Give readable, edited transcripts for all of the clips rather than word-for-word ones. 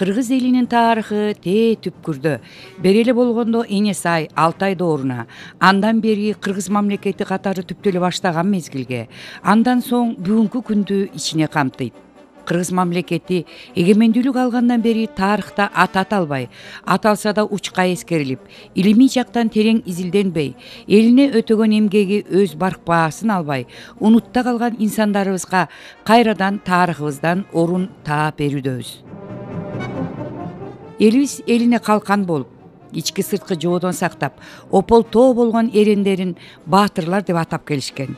Кыргыз элинин тарыхы тээ түпкүрдө. Берели болгондо Эне Сай, Алтай дооруна, андан бери кыргыз мамлекети катары түптөлө баштаган мезгилге, андан соң бүгүнкү күндү ичине камтыйт. Кыргыз мамлекети эгемендүүлүк алгандан бери тарыхта ата албай, аталса да учка эскерилип, илимий жактан терең изилденбей, элине өтөгөн эмгеги өз баркпаасын албай, унутта калган инсандарыбызга кайрадан тарыхыбыздан орун таап берүүдөбүз. Элибиз элине калкан болуп, ички сырткы жоодон сактап, ополтоо болгон эрендерин баатырлар деп атап келишкен.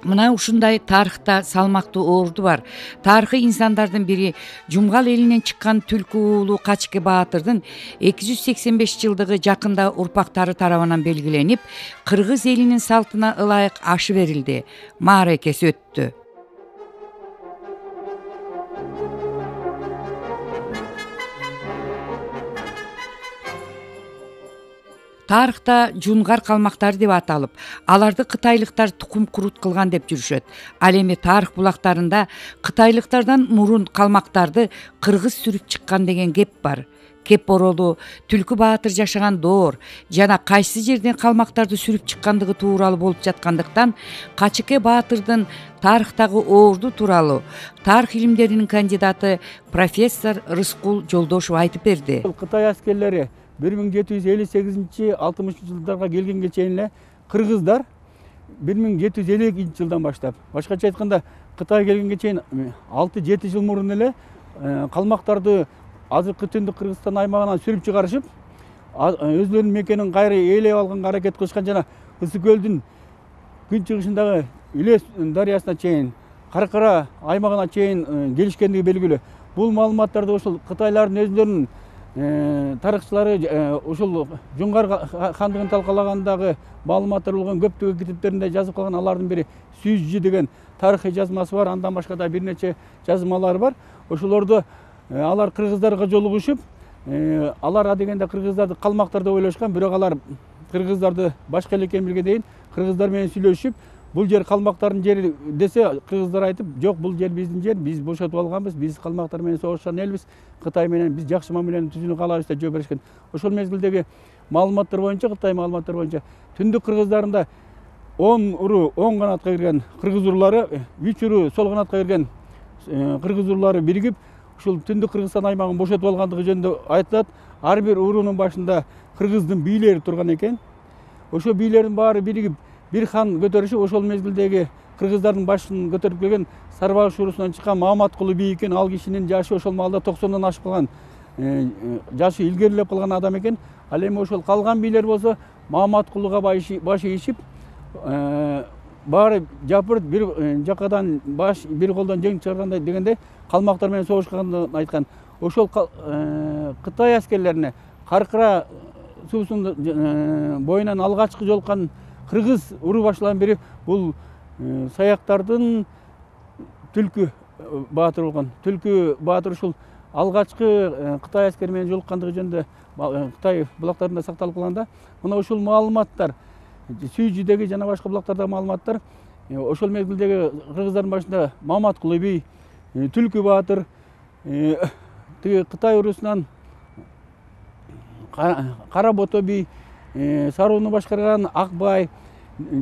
Мына ушундай тарыхта салмактуу орду бар. Тарыхый инсандардын бири Жумгал элинен чыккан Түлкү уулу Качке баатырдын 285 жылдыгы жакында урпактары тарабынан белгиленип, кыргыз элинин салтына ылайык ашы берилди. Мааракеси өттү. Тарыхта жунгар калмактар деп аталып, аларды кытайлыктар тукум курут кылган деп жүрүшөт. Ал эми тарых булактарында кытайлыктардан мурун калмактарды кыргыз сүрүп чыккан деген кеп бар. Кеп оролу Түлкү баатыр жашаган доор жана кайсы жерден калмактарды сүрүп чыккандыгы тууралуу болуп жаткандыктан, Качке баатырдын тарыхтагы орду тууралуу тарых илимдеринин кандидаты профессор Рыскул Жолдошев айтып берди. Кытай аскерлери 1758-60 жылдарга келгенге чейин эле кыргыздар 1752 жылдан баштап, башкача айтканда Кытай келгенге чейин 6-7 жыл мурун эле калмактарды азыркы Түндүк Кыргызстан аймагынан сүрүп чыгарышып, өзлөрүнүн мекенин кайра ээлеп алганга аракет кылышкан жана Ысык көлдүн күнчыгышындагы Үлес дарыясына чейин, Каркара аймагына чейин келишкендиги белгилүү. Бул маалыматтарды ошол кытайлардын өзлөрүнүн тарыхчылары ушул Жунгар хандыгын талкалагандагы маалыматтар болгон көптөгөн китептеринде жазып калган. Алардын бири Сүйүзжү деген тарыхый жазмасы бар, андан башка да бир нече жазмалар бар. Ошолордо алар кыргыздарга жолугушуп, алар адегенде кыргыздарды калмактар деп ойлошкан, бирок алар кыргыздарды башка эле экенин билгенден кийин кыргыздар менен сүйлөшүп, бул жер калмактардын жери десе, кыргыздар айтып, жок, бул жер биздин жер, биз бошотуп алганбыз, биз калмактар менен согушкан элбиз, Кытай менен биз жакшы мамилени түзүүнү каалайбыз деп жооп беришкен. Ошол мезгилдеги маалыматтар боюнча, Кытай маалыматтары боюнча, Түндүк Кыргыздарында 10 уру оң канатка кирген кыргыз уруулары, 3 уру сол канатка кирген кыргыз уруулары биригип, ушул Түндүк Кыргызстан аймагын бошотуп алгандыгы жөнүндө айтылат. Ар бир уруунун башында кыргыздын бийлери турган экен. Ошол бийлердин баары биригип бир хан көтөрүшүп, ошол мезгилдеги кыргыздардын башын көтөрүп келген Сарбагыш урусунан чыккан Мааматкулу бий экен. Ал кишинин жашы ошол маалда 90дон ашып калган, жашы илгерилеп калган адам экен. Ал эми ошол калган бийлер болсо Мааматкулуга баш ийишип, баары жапырт бир жакадан баш бир колдон жең чыгаргандай дегенде калмактар менен согушканын айткан. Ошол Кытай аскерлерине Каркара суусунун боюнан алгачкы жолуккан кыргыз уру башларынын бири бул саяктардын Түлкү баатыр болгон. Түлкү баатыр ушул алгачкы Кытай аскери менен жолуккандыгы жөнүндө Кытай булактарында сакталып калганда, мына ушул маалыматтар, Сүйүжүдөгү жана башка булактардагы маалыматтар, ошол мезгилдеги кыргыздардын башында Мааматкулу бий, Түлкү баатыр, тиги Кытай урусунан Каработо бий, Сарууну башкарган Акбай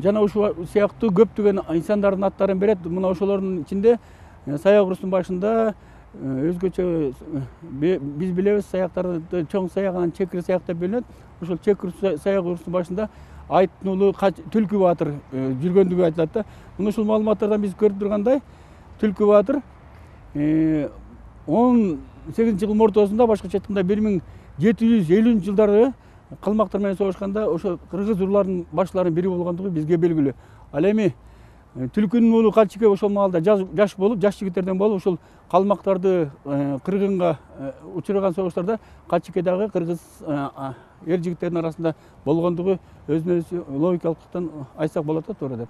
жана ушул сыяктуу көптөгөн инсандардын аттарын берет. Мына ошолордун ичинде Саяк урустун башында өзгөчө биз билебиз, саяктарды чоң саяк анан чекир саяк деп бөлүнөт. Ошол чекир саяк урустун башында Айттын уулу Түлкү баатыр жүргөндүгү айтылат да. Мына ушул маалыматтардан биз көрүп тургандай, Түлкү баатыр 18-жылдын ортосунда, башкача айтканда 1750 жылдары калмактар менен согушканда ошо кыргыз урууларынын башларынын бири болгондугу бизге белгилүү. Ал эми Түлкүнүн уулу Качке ошол маалда жаш болуп, жаш жигиттерден болуп, ушул калмактарды кыргынга учураган согуштарда Качке дагы кыргыз эр жигиттердин арасында болгондугу өзүнө логикалыктан айтсак болот да, туура деп.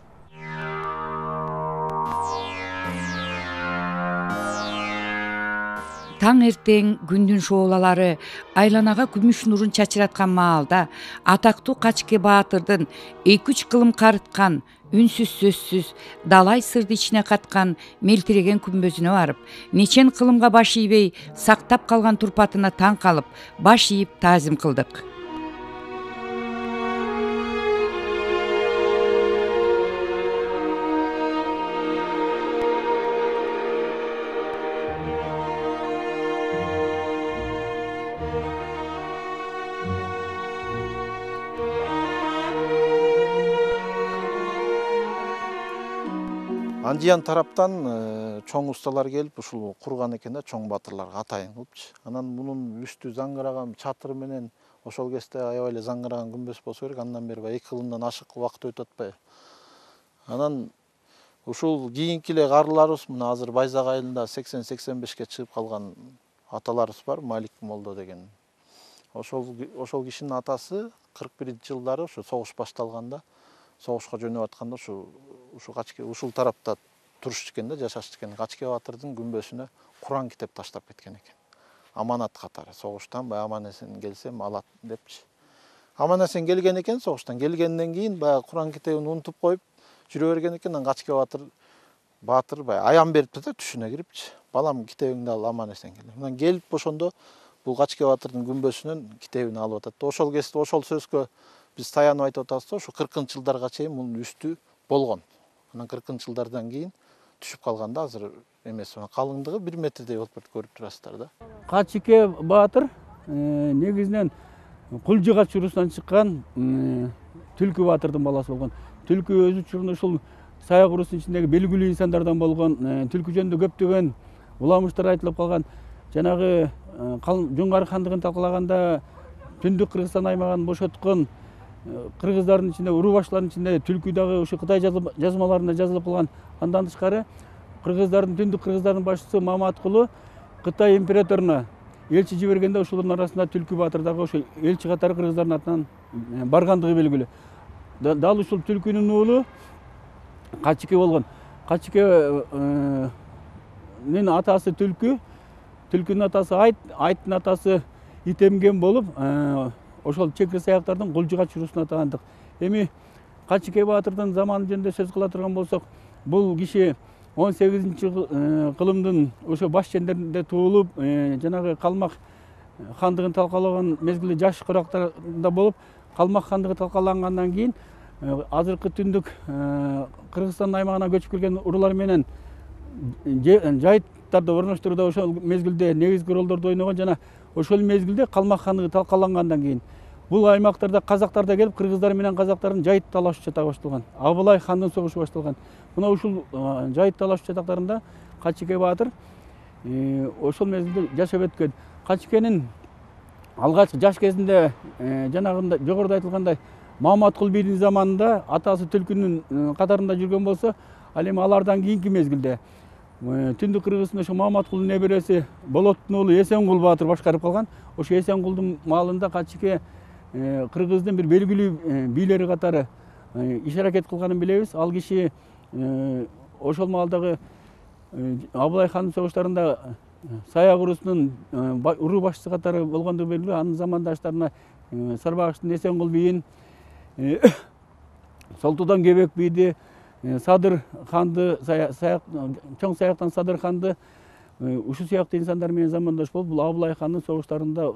Таң эртең күндүн шоолалары айланага күмүш нурун чачыраткан маалда атактуу Качке Баатырдын 2-3 кылым карыткан, үнсүз сөзсүз далай сырды ичине каткан мелтиреген күмбөзүнө барып, нечен кылымга баш ийбей сактап калган турпатына таң калып, баш ийип таазим кылдык. Анжиян тараптан чоң ustalar келип ушул курган экен да, чоң батырларга атайын кылыпчы. Анан мунун үстү заңгыраган чатыры менен ошол кезде аябай эле заңгыраган күмбөз болсо керек. Андан бери 2 кылымдан ашык убакыт өтүп атпайбы. Анан ушул кийинки эле карыларыбыз мына азыр Байзак айылында 80-85ке чыгып калган аталарыбыз бар, Малик Молдо деген. Ошол кишинин атасы 41-жылдары ошо согуш башталганда, согушка жөнөп атканда ушул тарапта турушчу экен да, жашашчу экен. Качке Баатырдын күмбөзүнө Куран китеп таштап кеткен экен. Аманат катары, согуштан баягы аман-эсен келсем алат депчи. Аман-эсен келген экен, согуштан келгенден кийин баягы Куран китебин унутуп коюп жүрө берген экен. Анан Качке Баатыр баягы аян берипти да, түшүнө кирип, балам китебиңди ал, аман-эсен кел. Анан келип ошондо бул Качке Баатырдын күмбөзүнөн китебин алып атат. Ошол кезде ошол сөзгө биз таянып айтып атабыз да, ушу 40-жылдарга чейин мунун үстү болгон. Анан 40-жылдардан кийин түшүп калганда азыр эмес, калыңдыгы 1 метрдей болуп көрүп турасыздар да. Качке Баатыр негизинен Кулжыгач урусунан чыккан Түлкү Баатырдын баласы болгон. Түлкү өз учурунда ушул Саяк урусунун ичиндеги белгилүү инсандардан болгон. Түлкү жөнүндө көптөгөн уламыштар айтылып калган. Жанагы Жоңгар хандыгын талкалаганда Түндүк Кыргызстан аймагын бошоткон кыргыздардын ичинде, уруу баштылардын ичинде Түлкү дагы ушу Кытай жазмаларында жазылып калган. Андан тышкары кыргыздардын, түндүк кыргыздардын башчысы Маматкулу Кытай императоруна элчи жибергенде ошолордун арасында Түлкү Баатыр дагы ошо элчи катары кыргыздардын атынан баргандыгы белгилүү. Дал ушул Түлкүнүн уулу Качке болгон. Качкенин атасы Түлкү, Түлкүнүн атасы Айттын атасы Итемген болуп, ошол чекир саяктардын Кулжыгач урусуна атагандык. Эми Качке Баатырдын заманы жөнүндө сөз кыла турган болсок, бул киши 18-кылымдын ошо баш чендеринде туулуп, жанагы Калмак хандыгын талкалаган мезгилде жаш корактарда болуп, Калмак хандыгы талкалангандан кийин азыркы түндүк Кыргызстан аймагына көчүп келген уруулар менен жайыттарды орноштурууда ошол мезгилде негизги ролдорду ойногон. Жана ошол мезгилде Калмак хандыгы талкалангандан кийин бул аймактарда казактар да келип, кыргыздар менен казактардын жайыт талашуу чатагы башталган. Абылай хандын согушу башталган. Мына ушул жайыт талашуу чатактарында Качке Баатыр ошол мезгилде жашап өткөн. Качкенин алгачкы жаш кезинде жанагында жогоруда айтылгандай Маматкул бийдин заманында атасы Түлкүнүн катарында жүргөн болсо, ал эми алардан кийинки мезгилде Түндүк Кыргызстанда ошо Маматкулдун небереси Болоттун уулу Эсенгул Баатыр башкарып калган. Ошо Эсенгулдун маалында Качке Кыргыздын бир белгилүү бийлери катары иш-аракет кылганын билебиз. Ал киши ошол маалдагы Абылай хандын согуштарында Саяк урусунун уруу башчысы катары болгондугу белгилүү. Анын замандаштарына Сарбагыштын Эсенгул бийин, Солтудан Кебек бийди, Садыр ханды, чоң Саяктан Садыр ханды, ушул сыяктуу инсандар менен замандаш болуп, бул Абылай хандын согуштарында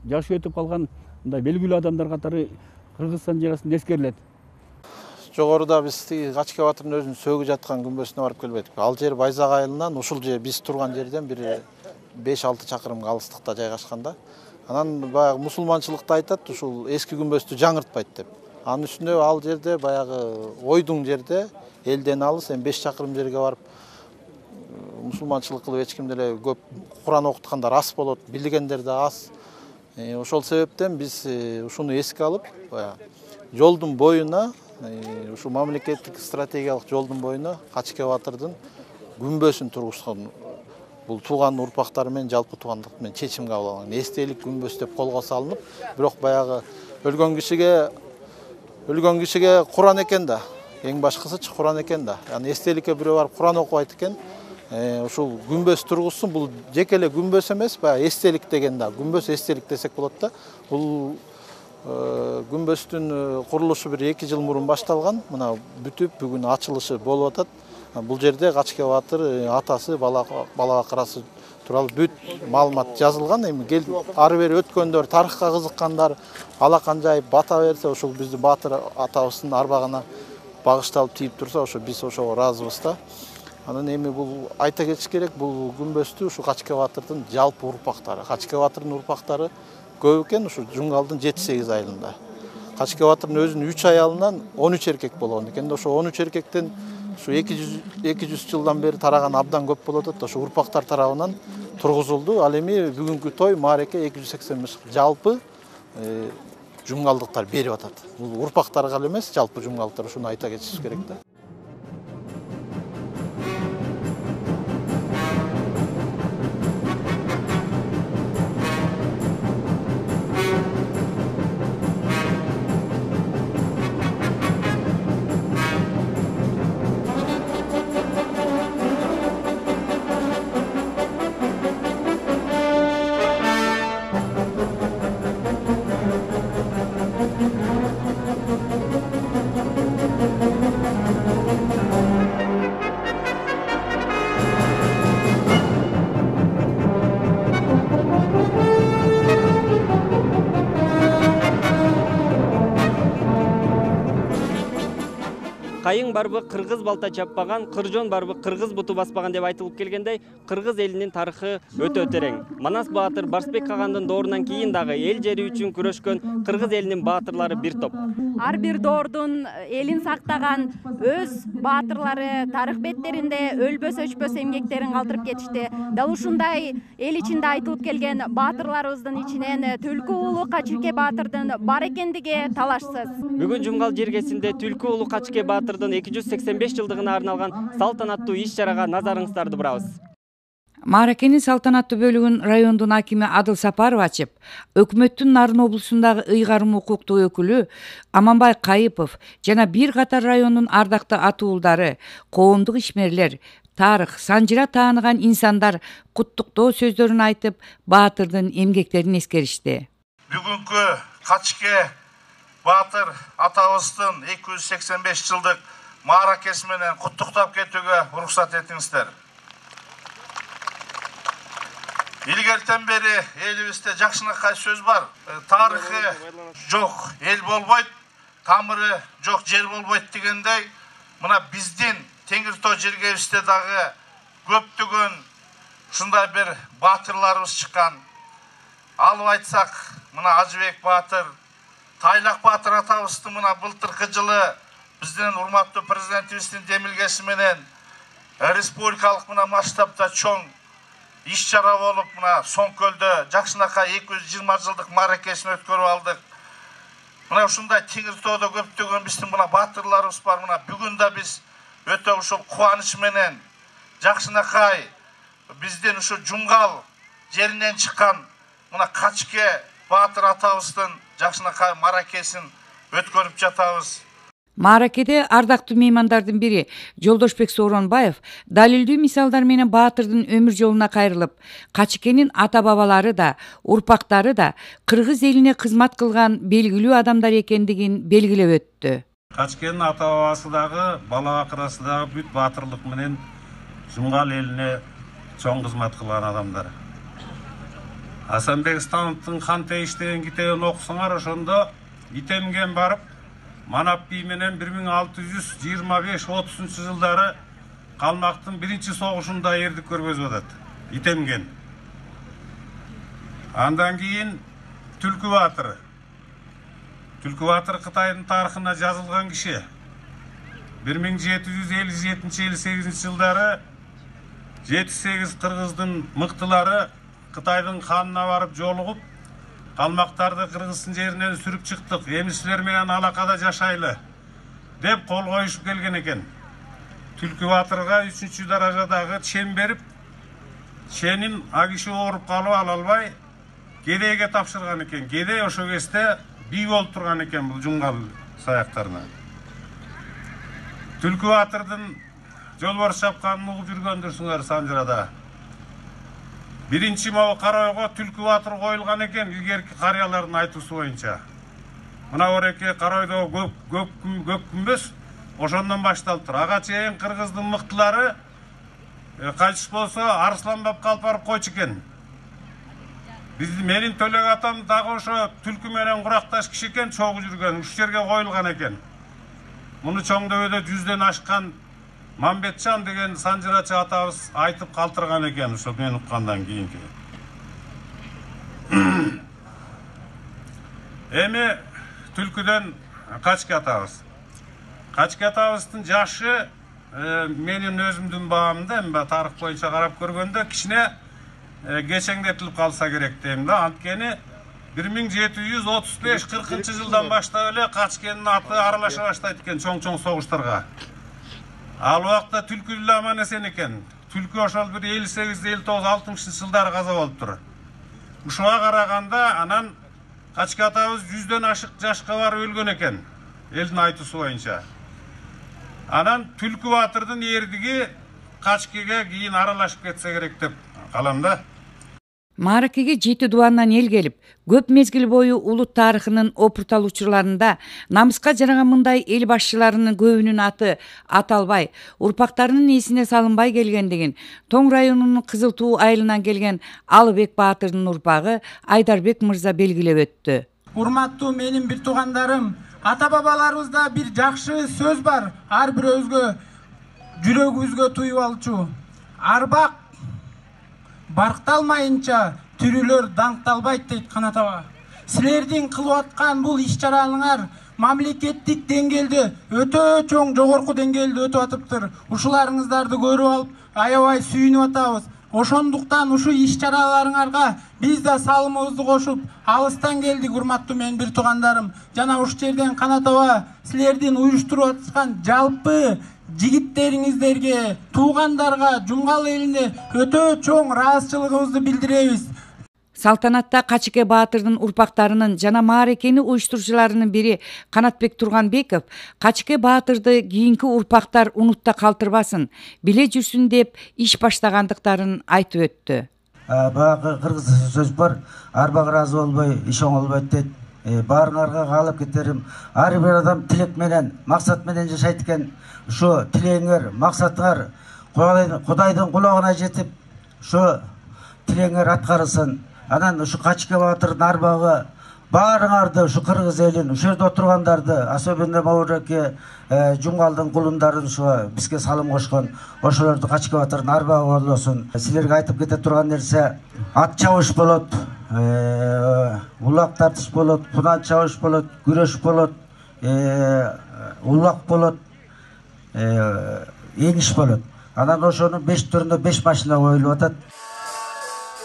жашы өтүп калган мындай белгилүү адамдар катары Кыргызстан жарасында эскерилет. Жогоруда биз Качке Баатырдын өзүнүн сөгүп жаткан күмбөзүнө барып келбедик. Ал жер Байзак айылынан ушул жер биз турган жерден бир 5-6 чакырымга алыстыкта жайгашкан да. Анан баягы мусулманчылыкта айтат, ушул эски күмбөздү жаңыртпайт деп. Анын үстүнө ал жерде баягы ойдуң жерде элден алыс, 5 чакырым жерге барып мусулманчылык кылып эч ким деле көп Куран окуткандар аз болот, билгендер да аз. Ошол себептен биз ушуну эске алып, жолдун боюна, ушу мамлекеттик стратегиялык жолдун боюна Качке Баатырдын күмбөзүн тургузган. Бул тууган урпактары менен жалпы туугандык менен чечим кабыл алган. Эстелик күмбөз деп колго салынып, бирок баягы өлгөн кишиге Куран экен да. Эң башкысы Куран экен да. Яны эстеликке бирөө барып Куран окубайт экен. ушул күмбөз тургузсун. Бул жеке эле күмбөз эмес, баягы эстелик деген да. Күмбөз эстелик десек болот да. Бул күмбөздүн курулушу бир 2 жыл мурун башталган. Мына бүтүп бүгүн ачылышы болуп атат. Бул жерде Качке Баатыр атасы, бала бакырасы тууралуу бүт маалымат жазылган. Эми ары бери өткөндөр, тарыхка кызыккандар алакан жайып бата берсе, ошол биздин Баатыр атабыздын арбагына багышталып тийип турса, ошо биз ошого ыраазыбыз да. Анан эми бул айта кетиш керек, бул күмбөздү ушу Качке Баатырдын жалпы урпактары, Качке Баатырдын урпактары көп экен, ушу Жумгалдын 7-8 айылында. Качке Баатырдын өзүнүн 3 аялынан 13 эркек болгон экен. Ошо 13 эркектен ушу 200 жылдан бери тараган абдан көп болот да. Ошо урпактар тарабынан тургузулду. Ал эми бүгүнкү той маареке 285 жалпы жумгалдыктар берип атат. Бул урпактарга эле эмес, жалпы жумгалдыктар, ушуну айта кетишибиз керек да. Кайың барбы кыргыз балта чаппаган, кыржон барбы кыргыз буту баспаган деп айтылып келгендей, кыргыз элинин тарыхы өтө терең. Манас Баатыр Барсбек Кагандын доорунан кийин дагы эл жери үчүн күрөшкөн кыргыз элинин баатырлары бир топ. Ар бир доордун элин сактаган өз баатырлары тарых беттеринде өлбөс өчпөс эмгектерин калтырып кетишти. Дал ушундай эл ичинде айтылып келген баатырларыбыздын ичинен Түлкү уулу Качке Баатырдын бар экендиги талашсыз. Бүгүн Жумгал жергесинде Түлкү уулу Качке Баатырдын 285 жылдыгына арналган салтанаттуу иш-чарага назарыңыздарды бурабыз. Мааракенин салтанаттуу бөлүгүн райондун акими Адыл Сапаров ачып, өкмөттүн Нарын облусундагы ыйгарым укуктуу өкүлү Аманбай Кайыпов жана бир катар райондун ардактуу атуулдары, коомдук ишмерлер, тарых, санжыра тааныган инсандар куттуктоо сөздөрүн айтып, Баатырдын эмгектерин эскеришти. Бүгүнкү Качке Баатыр атабыздын 285 жылдык мааракеси менен куттуктап кетүүгө уруксат этиңиздер. Илгертен бери элибизде жакшынакай сөз бар. Тарыхы жок эл болбойт, тамыры жок жер болбойт дегендей, мына биздин Теңир Тоо жергебизде дагы көптөгөн ушундай бир баатырларыбыз чыккан. Алып айтсак, мына Ажыбек Баатыр, Тайлак Баатыр атабыздын мына былтыркы жылы биздин урматтуу президентибиздин демилгеси менен республикалык мына масштабта чоң иш-чара болуп, мына Соңкөлдө Жакшынакай 220 жылдык мааракесин өткөрүп алдык. Мына ушундай Теңир Тоодо көптөгөн биздин мына баатырларыбыз бар. Мына бүгүн да биз өтө ушул кубаныч менен Жакшынакай биздин ушу Жумгал жеринен чыккан мына Качке Баатыр атабыздын Жакшынакай мааракесин өткөрүп жатабыз. Мааракеде ардактуу меймандардын бири Жолдошбек Сооронбаев далилдүү мисалдар менен Баатырдын өмүр жолуна кайрылып, Качкенин ата-бабалары да, урпактары да кыргыз элине кызмат кылган белгилүү адамдар экендигин белгилеп өттү. Качкенин ата-бабасы дагы, бала бакырасы дагы бүт баатырлык менен Жумгал элине чоң кызмат кылган адамдар. Асанбек Становдун Хан Тейиш деген китебин окусаңар, ошондо Итемген барып, Манап би менен 1625-30 жылдары Калмактын биринчи согушунда эрдик көргөзүп атат. Итемген. Андан кийин Түлкү Баатыр. Түлкү Баатыр Кытайдын тарыхына жазылган киши. 1757-58 жылдары 7-8 кыргыздын мыктылары Кытайдын ханына барып жолугуп, калмактарды Кыргыздын жеринен сүрүп чыктык, эмисилер менен алакада жашайлы деп кол коюшуп келген экен. Түлкү Баатырга 3-чү даражадагы чен берип, ченин агиши ооруп калып ала албай, Кедейге тапшырган экен. Кедей ошол кезде бий болуп турган экен бул Жумгал саяктарына. Түлкү Баатырдын жолбарыс чапканын угуп жүргөндүрсүңөр Санжырада. Биринчи могу кароого Түлкү батыр коюлган экен, илгерки карыялардын айтуусу боюнча. Мына Ореке каройдо көк күмбөз ошондон башталыптыр. Ага чейин кыргыздын мыктылары кайтыш болсо Арсланбап калып барып койчу экен. Менин Төлөк атам дагы ошо түлкү менен куракташ киши экен, чогуу жүргөн, уш жерге коюлган экен. Муну чоң дөбөдө 100дөн ашкан Мамбетчан деген санжырачы атабыз айтып калтырган экен, ошо мен уккандан кийинки. Эми түлкүдөн Качки атабыз. Качки атабыздын жашы менин өзүмдүн баамда, эми тарых боюнча карап көргөндө кичине кечеңдетилип калса керек дейм да. Анткени 1735-40 жылдан баштап эле Качкенин аты аралаша баштайт экен чоң согуштарга. Ал убакта түлкү эле аман эсен экен. Түлкү ошол 58-59-60 жылдары каза болуптур. Ушуга караганда анан Качки атабыз 100дөн ашык жашка барып өлгөн экен, элдин айтуусу боюнча. Анан Түлкү батырдын эрдиги Качкиге кийин аралашып кетсе керек деп калам да. Мааракеге 7 дубандан эл келип, көп мезгил бою улут тарыхынын опурталуучуларында намыска жараган мындай эл башчыларынын көбүнүн аты аталбай, урпактарынын эсине салынбай келгендигин Тоң районунун Кызыл Туу айылынан келген Алыбек Баатырдын урпагы Айдарбек мырза белгилеп өттү. Урматтуу менин бир туугандарым, ата-бабаларыбызда бир жакшы сөз бар, ар бирөөбүзгө жүрөгүбүзгө туюп алчу. Арбак баркталмайынча түрүлөр даңкталбайт дейт Канатаба. Силердин кылып аткан бул иш-чараларыңар мамлекеттик деңгээлде өтө чоң жогорку деңгээлде өтүп атыптыр. Ушуларыңыздарды көрүп алып, аябай сүйүнүп атабыз. Ошондуктан ушу иш-чараларыңарга биз да салымыбызды кошуп, алыстан келдик урматтуу менин бир туугандарым. Жана ушул жерден Канатаба силердин уюштуруп аткан жалпы жигиттериңиздерге, туугандарга, Жумгал элине өтө чоң ыраазычылыгыбызды билдиребиз. Салтанатта Качки Баатырдын урпактарынын жана мааракени уюштуруучуларынын бири Канатбек Турганбеков Качки Баатырды кийинки урпактар унутта калтырбасын, биле жүрсүн деп иш баштагандыктарын айтып өттү. Багы кыргыз сөз бар, арбак ыраазы болбой иш оңолбойт дейт. Баарыңарга каалап кетерим, ар бир адам тилек менен, максат менен жашайт экен. Ушу тилегиңер, максатыңар Кудайдын кулагына жетип, ушу тилегиңер аткарылсын. Анан ушу Качки Баатырдын арбагы баарыңарды, ушу кыргыз элин, ушул жерде отургандарды, особенно Мауреке Жумгалдын кулундарын ушу бизге салым кошкон, ошолорду Качки Баатырдын арбагы болосун. Силерге айтып кете турган нерсе, ат чабыш болот, улак тартыш болот, кунан чабыш болот, күрөш болот, улак болот, эңиш болот. Анан ошонун 5 түрүндө 5 машина коюлуп атат.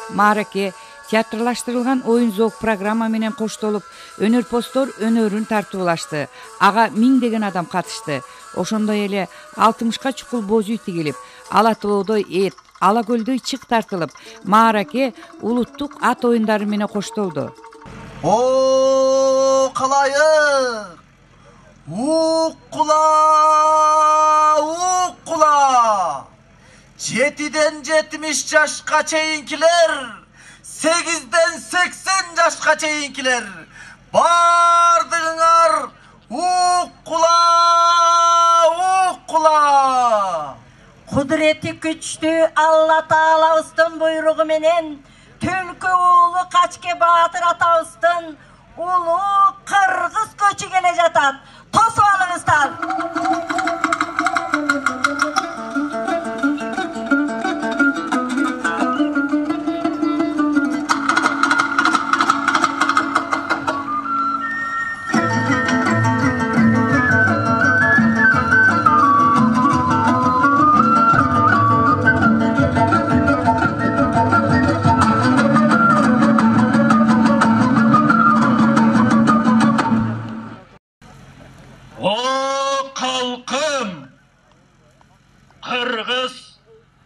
Маараке театрлаштырылган оюн зоок программа менен коштолуп, өнөрпоздор өнөрүн тартуулашты. Ага 1000 адам катышты. Ошондой эле 60ка чукул боз үй тигилип, ала тоодой эт, ала көлдөй чык тартылып, маараке улуттук ат оюндары менен коштолду. О, калайык! Уккула! Уккула! 7ден 70 жашка чейинкилер, 8ден 80 жашка чейинкилер, бардыгыңар уккула! Уккула! Кудурети күчтүү Алла Таалабыздын буйругу менен Түлкү уулу Качки Баатыр атабыздын улуу кыргыз көчү келе жатат. Тосуп алыңыздар.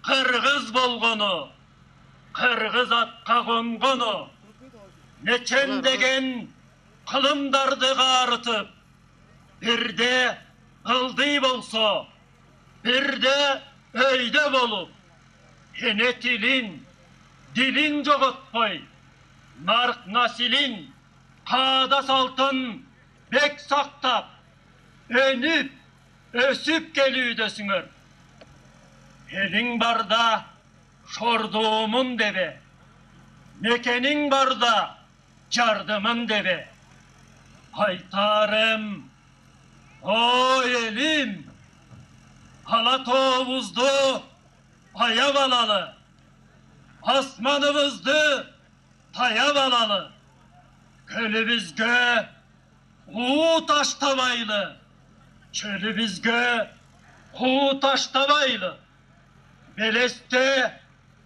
Kırgız болгону, kırgız atка koнгону, neçen degen kılımdardı garıtıp, birde ıldıy bolsa, birde öyde bolup, ene tilin, dilin jogotpoy, nark nasilin, kaada saltın bek saktap, önüp, ösüp gelüydesіңер. Elin barda şorduğumun debe, mekenin barda cardımın debe. Haytarım, o elim, Halatovuzdu aya balalı, asmanımızdı taya balalı, kölümüzgö uğu taştamaylı, çölümüzgö uğu taştamaylı, beleste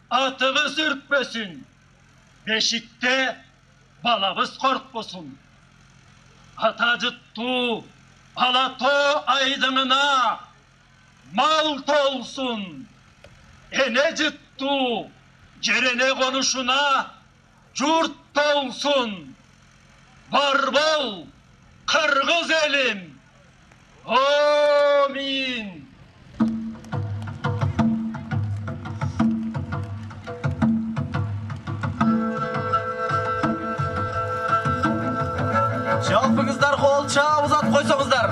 atımız ürkmesin, beşikte balamız korkmasın. Atacıttu Alato aydınına mal tolsun, enecittu cerene konuşuna curt olsun. Var bol Kırgız elim, amin. Жалпыңыздар қолша ұзат қойсаңыздар.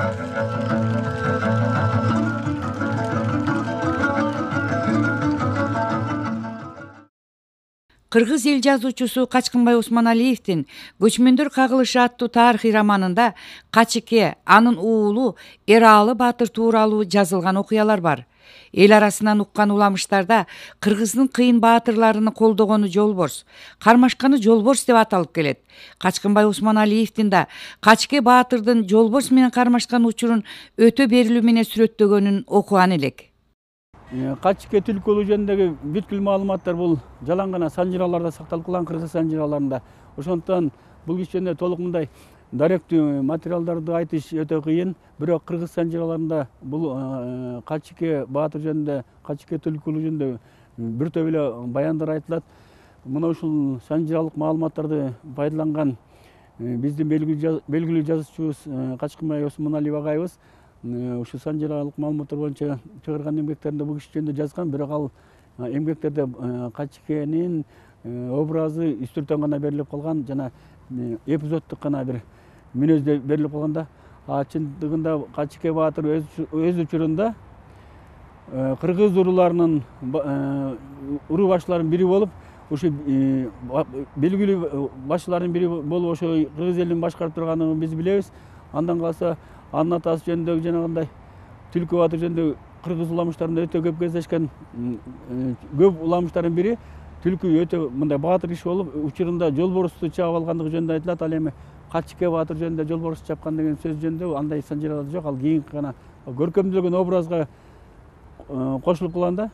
Кыргыз эл жазуучусу Качкынбай Осмоналиевдин «Көчмөндөр кагылышы» аттуу тарыхый романында Качыке, анын уулу Эралы Баатыр тууралуу жазылган окуялар бар. Эл арасынан уккан уламыштарда кыргыздын кыйын баатырларыны колдогону Жолборс, кармашканы Жолборс деп аталып келет. Качкынбай Осмоналиевдин да Качыке баатырдын Жолборс менен кармашкан учурун өтө берилүү менен сүрөттөгөнүн окуган элек. Качыке түлкүлүү жөнүндөгү бүткүл маалыматтар бул жалаң гана санжыраларда сакталып калган, кыргыз санжыраларында. Ошондуктан бул кишинде толук мындай даректүү материалдарды айтыш өтө кыйын. Бирок кыргыз санжыраларында бул Качыке баатыр жөнүндө, Качыке түлкүлүү жөнүндө бир топ эле баяндар айтылат. Мына ушул санжыралык маалыматтарды пайдаланган биздин белгилүү жазуучубуз Качкынбай Осмоналиев агайыбыз ушу санжыралык маалыматтар боюнча чыгарган эмгектеринде бул киши жөнүндө жазган. Бирок ал эмгектерде Качыкенин образы үстүртөн гана берилип калган, жана эпизоддук гана бир мүнөздө берилип калганда, чындыгында Качыке баатыр өз учурунда кыргыз уруларынын уру башчыларынын бири болуп, ушу белгилүү башчылардын бири болуп ошо кыргыз элин башкарып турганын биз билебиз. Андан калса анын атасы жөнүндөгү жанагындай Түлкү баатыр жөнүндө кыргыз уламыштарында өтө көп кездешкен көп уламыштардын бири. Түлкү өтө мындай баатыр киши болуп, учурунда Жолборсту чаап алгандыгы жөнүндө айтылат. Ал эми Качыке баатыр жөнүндө Жолборсту чапкан деген сөз жөнүндө андай санжыралар жок. Ал кийинки гана көркөмдөлгөн образга кошулуп калган да.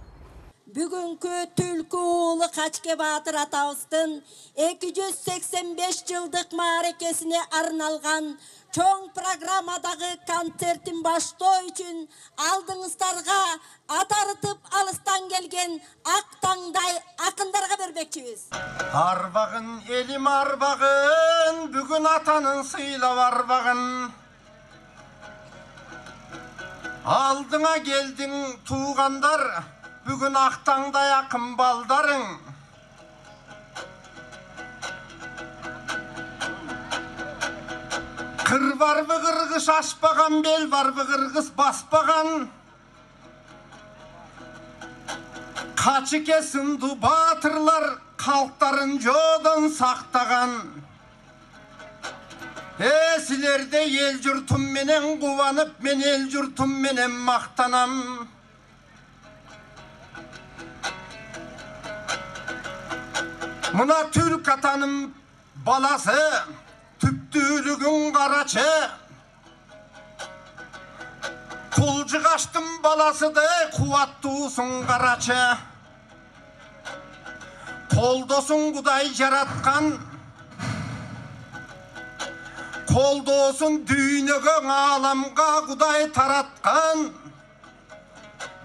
Бүгүнкү Түлкү уулу Качыке баатыр атабыздын 285 жылдык мааракесине арналган чоң программадагы концертин баштоо үчүн алдыңыздарга атарытып алыстан келген ак таңдай акындарга бербекчибиз. Арбагын элим арбагын, бүгүн атанын сыйлап арбагын. Алдыңа келдиң туугандар, бүгүн ак таңдай акын балдарың. Кыр барбы кыргыз ашпаган, бел барбы кыргыз баспаган. Качыке сынду баатырлар калктарын жодон сактаган. Силерде эл журтум менен кубанып, мен эл журтум менен мактанам. Мына Түрк атанын баласы, түптүүлүгүн карачы. Кулжыгаштын баласыдай кубаттуусун карачы. Колдосун Кудай жараткан, колдосун дүйнөгө ааламга Кудай тараткан.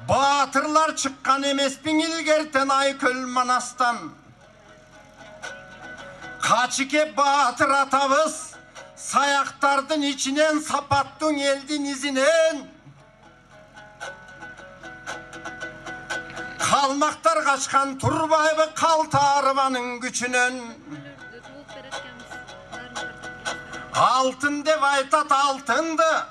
Баатырлар чыккан эмеспиң илгертен Айкөл Манастан. Качыке баатыр атабыз саяктардын ичинен, сапаттың элдин изинен Kalmaktar kaçkan Turbayev'i kalta arabanın güçünün. Altın dev aytat altındı.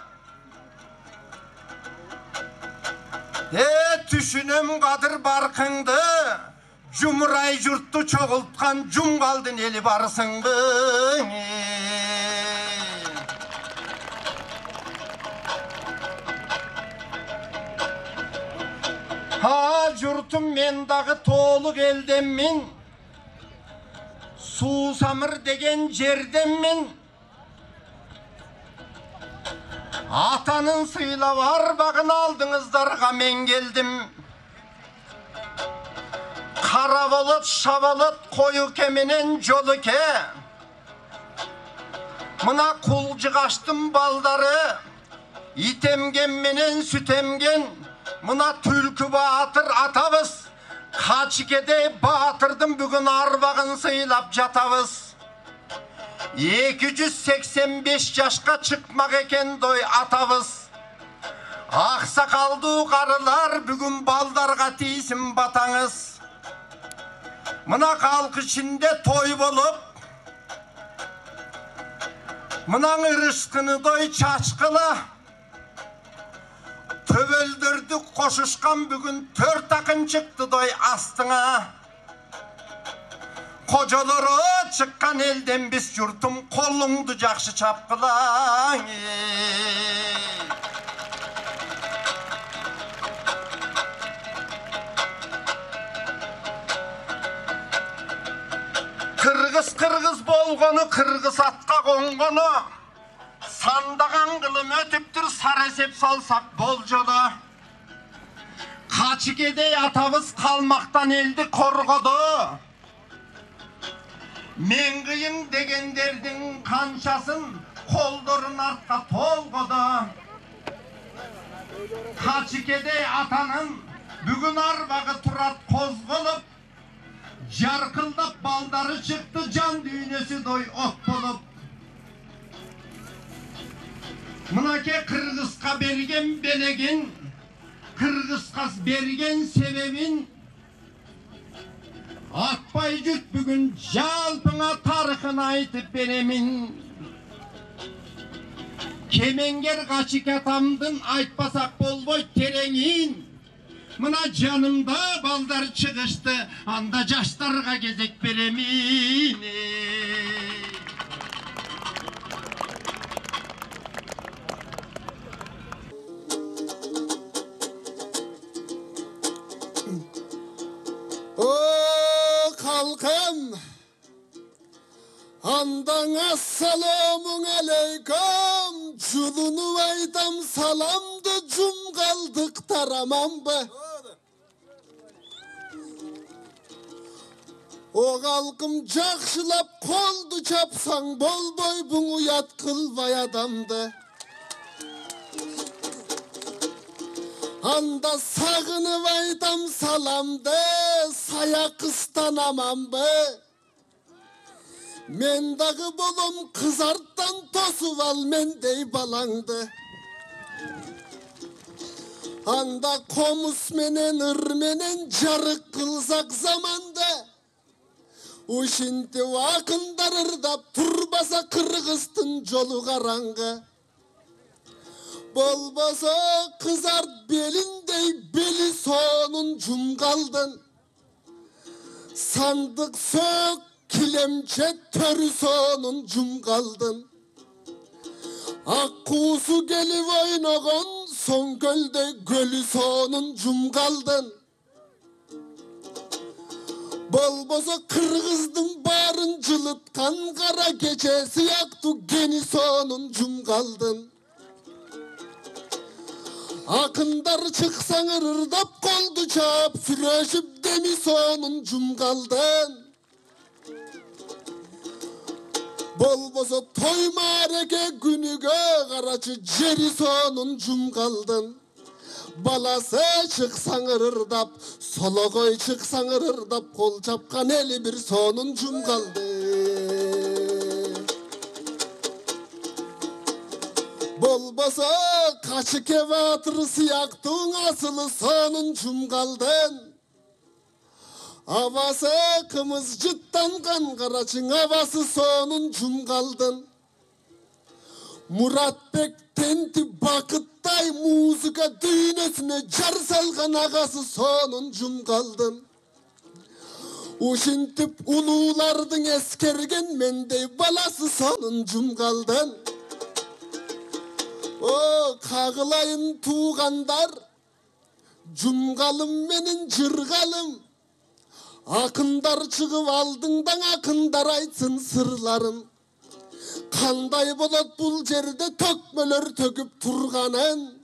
Tüşünüm kadır barkındı. Cumhuray jurttu çoğultkan cum kaldın eli barısındı. Ha jurtum men dağı toğluk eldemmin. Susamır degen jerdemmin. Atanın sıyla var bakın aldınızlarga men geldim. Karabalıt şabalıt koyu keminen jolu ke. Mına kulcu kaçtım baldarı. İtemgen menen sütemgen. Mına tülkü batır atabız. Kaçikede batırdım bugün arbağın sıylap jatavız. 285 yaşka çıkmak eken doy atavız. Aksakaldı karılar bugün baldarga tiysin batağız. Mına kalk içinde toy bolup, mınan ırışkını doy çaçkıla. Tövöldürdük koşuşkan bugün 4 akın çıktı doy astına. Kocaları çıkkan elden biz yurtum kolungdu jakşı çapkılan. Kırgız bolgonu, kırgız atqa qongonu. Sandağan kılım ötüptür saresep salsak bolcoda. Kaçikede atavız kalmaktan eldi korgodu. Mengıyın degenderdin kançasın koldurun artka tolgodu. Kaçikede atanın bugün arbağı turat kozgulup. Jarkıldap baldarı çıktı can düğünesi doy ot bolup. Mınake Kırgızka bergen belegin, Kırgızkas bergen sebebin. Akbay jüt bugün jalpına tarıkın aytıp beremin. Kemenger kaçık atamdın aytpasak bolboy terengin. Mına canımda baldar çıkıştı, anda jaşlarga gezek beremin. Kalkın, andan assalamun aleyküm. Culunu aytam salamdı, cum kaldık taramam be. O kalkım jakşılap koldu çapsan bol boy bunu yat kılvay adamdı. Anda sağını aytam salamdı, saya kıstanamam be. Men dağı bolum kızarttan tosu val mendey balangdı. Anda komus menen ır menen jarık kılsak zamanda. Uşinti vakındar ırdap turbasa Kırgıztın jolu karangı. Bolbasa kızart belindey beli sonun cum kaldın. Sandık sök kilemçe törü sonun cum kaldın. Akkusu gelip oynagan son gölde gölü sonun cum kaldın. Bolbosa Kırgızdın barın cılıtkan kara gecesi yaktı geni sonun cum kaldın. Akındar çıksan ırdap koldu çap süreşip demi sonun cum kaldın. Bolbosa toymareke günüge karaçı jeri sonun cum kaldın. Balası çıksan ırdap, sologoy çıksan ırdap, kol çapkan eli bir sonun cum kaldı. Bolbasa kaçı kevatır siyaktın asılı sonun cum kaldın. Avası kımız cıttangan karacın avası sonun cumgaldın. Muratbek tenti bakıttay muzika düğünesine jar salgan ağası sonun cumgaldın. Uşintip ululardın eskergen mendey balası sonun cumgaldın. O kağılayın tuğandar, cumgalım menin cırgalım. Akındar çıkıp aldыңdan akındar aytsın sırların. Kanday bolat bul jerde tökmölөр töküp turganın.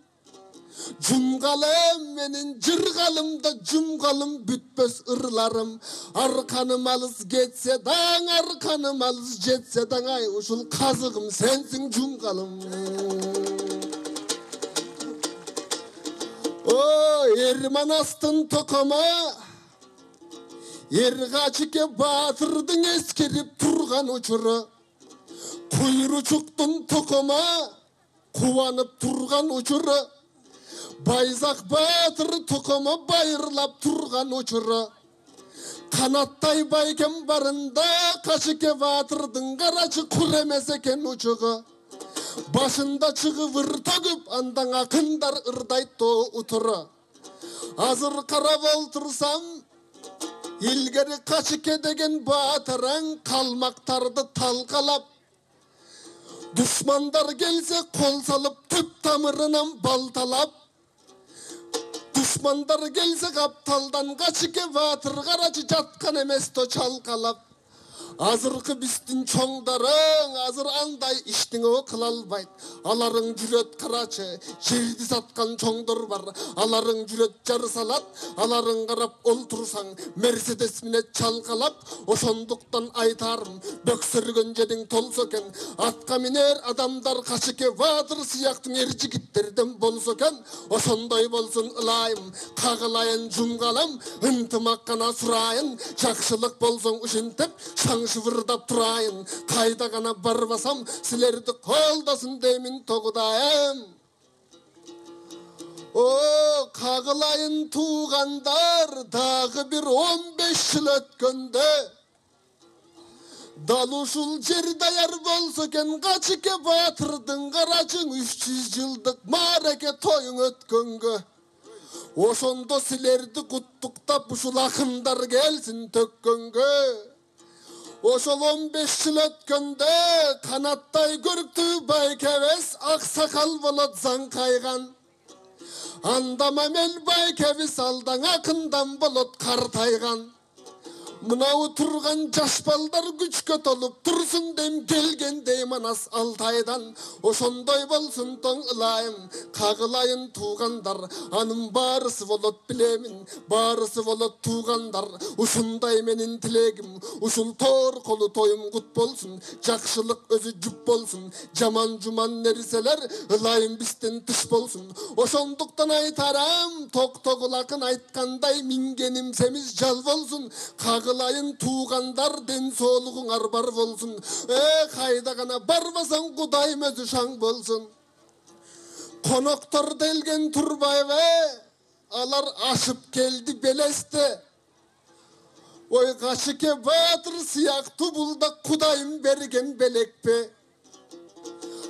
Cumgalım menin cırgalımda cumgalım bütpös ırlarım. Arkanım alız geçse daң, arkanım alız jetse daң, ay uşul kazıgım sensin cumgalım. O Erman astın tokama, Ergaçike batırdın eskerip turgan uçuru. Kuyruçuktun tokama, kuvanıp turgan uçuru. Bayzak batır tokama bayırlap turgan uçuru. Kanattay bayken barında kaşike batırdın garacı kuremez eken uçuğu. Başında çığı vır töküp andan akındar ırdayt to uturu. Hazır karab oltursam ilgeri kaşike degen batıran kalmaktardı talkalap. Düşmanlar gelse kol salıp tüp tamırından baltalap. Düşmanlar gelse kaptaldan kaçıke batır garacı jatkan emes to çalkalap. Azırkı bistin çoңдарың, azır андай iştin o kılalbayt. Alarың жүрөt карачы, жерди саткан çoңдор бар. Alarың жүрөt жары салат, alarың карап олтурсаң, Мерседес мине çalkalap. Ошондуктан айтарым, бөксөргөн жериң толсо экен. Атка минер адамдар качыке батыр сыяктың эр жигиттерден болсо экен. Ошондой болсун ылайым, кагылайын жумгалам, ынтымаккана сурайын, жакшылык болсоң ушинтип, шывырдап турайын, кайда гана барбасам, силерди колдосын деймин тогудайым. О, кагылайын туугандар, дагы бир 15 жыл өткөндө. Дал ушул жер даяр болсо экен, качыке батырдын карачың 300 жылдык маареке тоюң өткөнгө. Ошондо силерди куттуктап ушул акындар келсин төккөнгө. Ошол 15 жыл өткөндө канаттай көрктүү байкебес аксакал болот заңкайган. Анда мамел байкебис алдаң акындан болот картайган. Мынау турган жаш балдар күчкө толуп турсун дейм келгендей манас Алтайдан. Ошондой болсун тоң ылайым, кагылайын туугандар. Анын баарысы болот билемин, баарысы болот туугандар. Ушундай менин тилегим, ушул тоор колу тоюм кут болсун. Жакшылык өзү жүп болсун, жаман жуман нерселер ылайым бистен тыш болсун. Ошондуктан айтарам, токтогул акын айткандай мингеним семиз жал болсун. Кагылайын туугандар ден соолугуңар бар болсун. Кайда гана барбасаң Кудайым өзү шаң болсун. Коноктор делген турбайбы, алар ашып келди белесте. Ой качыке батыр сыяктуу бул да Кудайым берген белекпе.